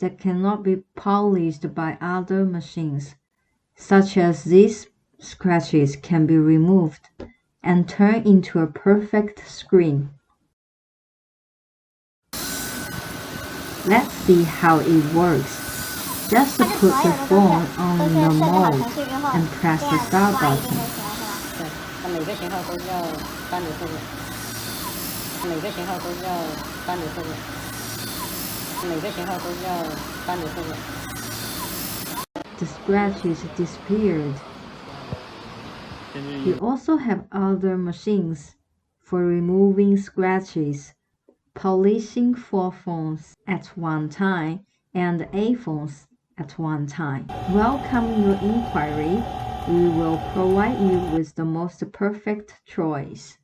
that cannot be polished by other machines, such as these scratches, can be removed and turned into a perfect screen. Let's see how it works. Just put the phone on the mode and press the start button. 每个型号都要单独设置，每个型号都要单独设置，每个型号都要单独设置。The scratches disappeared. You also have other machines for removing scratches, polishing 4 phones at one time and 8 phones at one time. Welcome your inquiry. We will provide you with the most perfect choice.